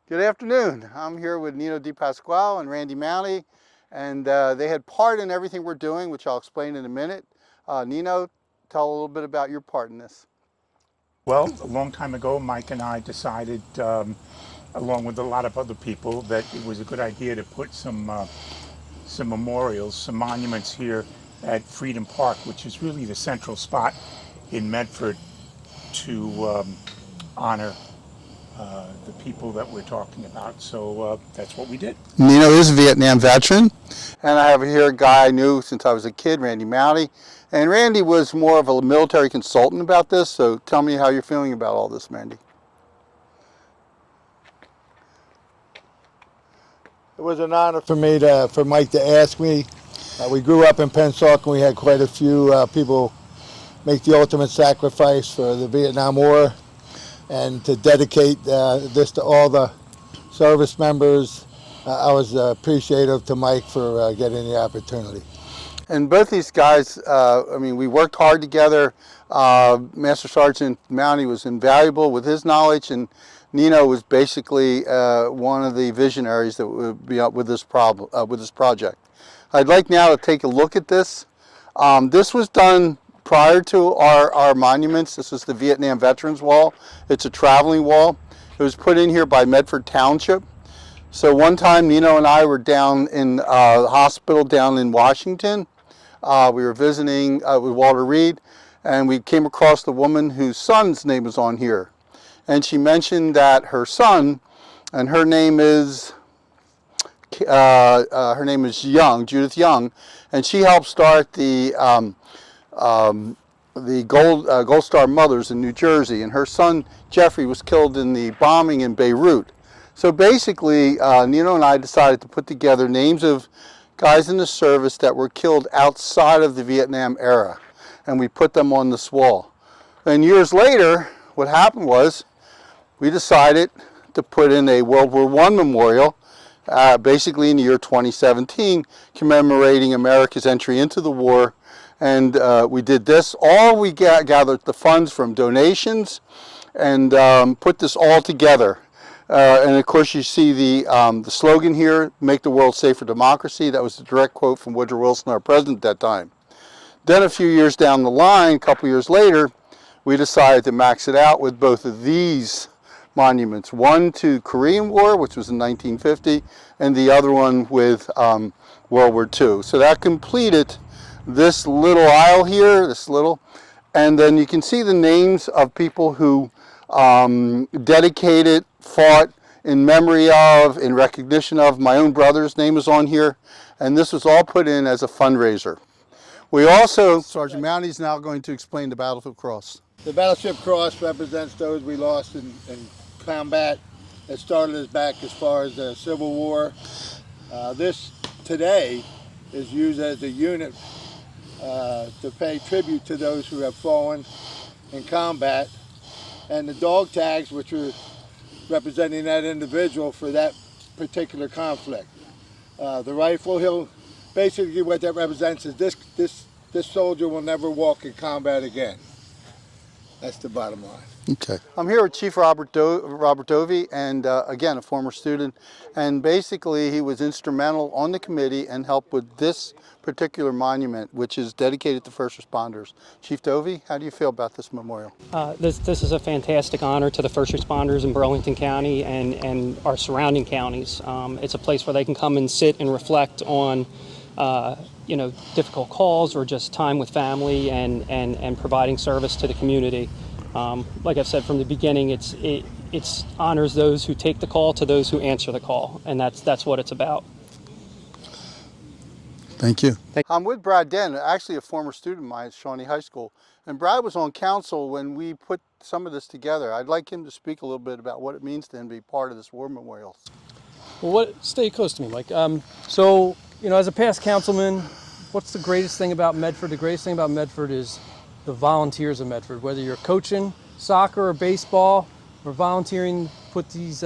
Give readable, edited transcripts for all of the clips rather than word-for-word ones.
Good afternoon. I'm here with Nino DePasquale and Randy Mounty, and they had part in everything we're doing, which I'll explain in a minute. Nino, tell a little bit about your part in this. Well, a long time ago, Mike and I decided, along with a lot of other people, that it was a good idea to put some memorials, some monuments here at Freedom Park, which is really the central spot in Medford to honor the people that we're talking about. So that's what we did. Nino is a Vietnam veteran, and I have here a guy I knew since I was a kid, Randy Mounty. And Randy was more of a military consultant about this, so tell me how you're feeling about all this, Randy. It was an honor for me for Mike to ask me. We grew up in Pensacola, and we had quite a few people make the ultimate sacrifice for the Vietnam War, and to dedicate this to all the service members. I was appreciative to Mike for getting the opportunity. And both these guys, we worked hard together. Master Sergeant Mounty was invaluable with his knowledge, and Nino was basically one of the visionaries that would be up with this project. I'd like now to take a look at this. This was done prior to our monuments. This is the Vietnam Veterans Wall. It's a traveling wall. It was put in here by Medford Township. So one time Nino and I were down in the hospital down in Washington. We were visiting with Walter Reed, and we came across the woman whose son's name was on here. And she mentioned that her son, and her name is Young, Judith Young, and she helped start the Gold Star Mothers in New Jersey, and her son Jeffrey was killed in the bombing in Beirut. So basically, Nino and I decided to put together names of guys in the service that were killed outside of the Vietnam era, and we put them on this wall. And years later, what happened was we decided to put in a World War I memorial, basically in the year 2017, commemorating America's entry into the war. And we did this. We gathered the funds from donations and put this all together. And of course, you see the slogan here, "Make the world safe for democracy." That was a direct quote from Woodrow Wilson, our president at that time. Then a few years down the line, a couple years later, we decided to max it out with both of these monuments. One to Korean War, which was in 1950, and the other one with World War II. So that completed this little aisle here, and then you can see the names of people who dedicated, fought in memory of, in recognition of. My own brother's name is on here, and this was all put in as a fundraiser. We also, Sergeant Mounty is now going to explain the Battlefield Cross. The Battleship Cross represents those we lost in combat. It started us back as far as the Civil War. This today is used as a unit to pay tribute to those who have fallen in combat, and the dog tags, which are representing that individual for that particular conflict. The rifle, basically what that represents is this soldier will never walk in combat again. That's the bottom line. Okay. I'm here with Chief Robert Dovey, and again, a former student, and basically he was instrumental on the committee and helped with this particular monument, which is dedicated to first responders. Chief Dovey, how do you feel about this memorial? This is a fantastic honor to the first responders in Burlington County and our surrounding counties. It's a place where they can come and sit and reflect on difficult calls or just time with family and providing service to the community. Like I've said from the beginning, it honors those who take the call to those who answer the call, and that's what it's about. Thank you. I'm with Brad Den, actually a former student of mine at Shawnee High School, and Brad was on council when we put some of this together. I'd like him to speak a little bit about what it means to him to be part of this war memorial. Well, stay close to me, Mike. So, as a past councilman, what's the greatest thing about Medford? The greatest thing about Medford is the volunteers of Medford. Whether you're coaching soccer or baseball or volunteering, put these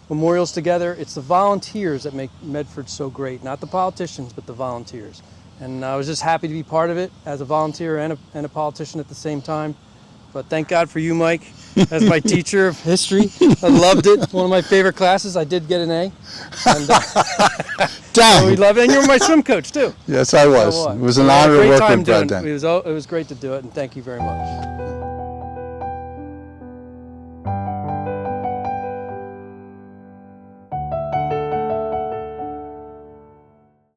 memorials together, it's the volunteers that make Medford so great. Not the politicians, but the volunteers. And I was just happy to be part of it as a volunteer and a politician at the same time. But thank God for you, Mike. as my teacher of history. I loved it. One of my favorite classes. I did get an A. And we Dang. love it. And you were my swim coach too. Yes, I was. So It was an We had a honor to great work time with Brad doing then. it. It was great to do it, and thank you very much.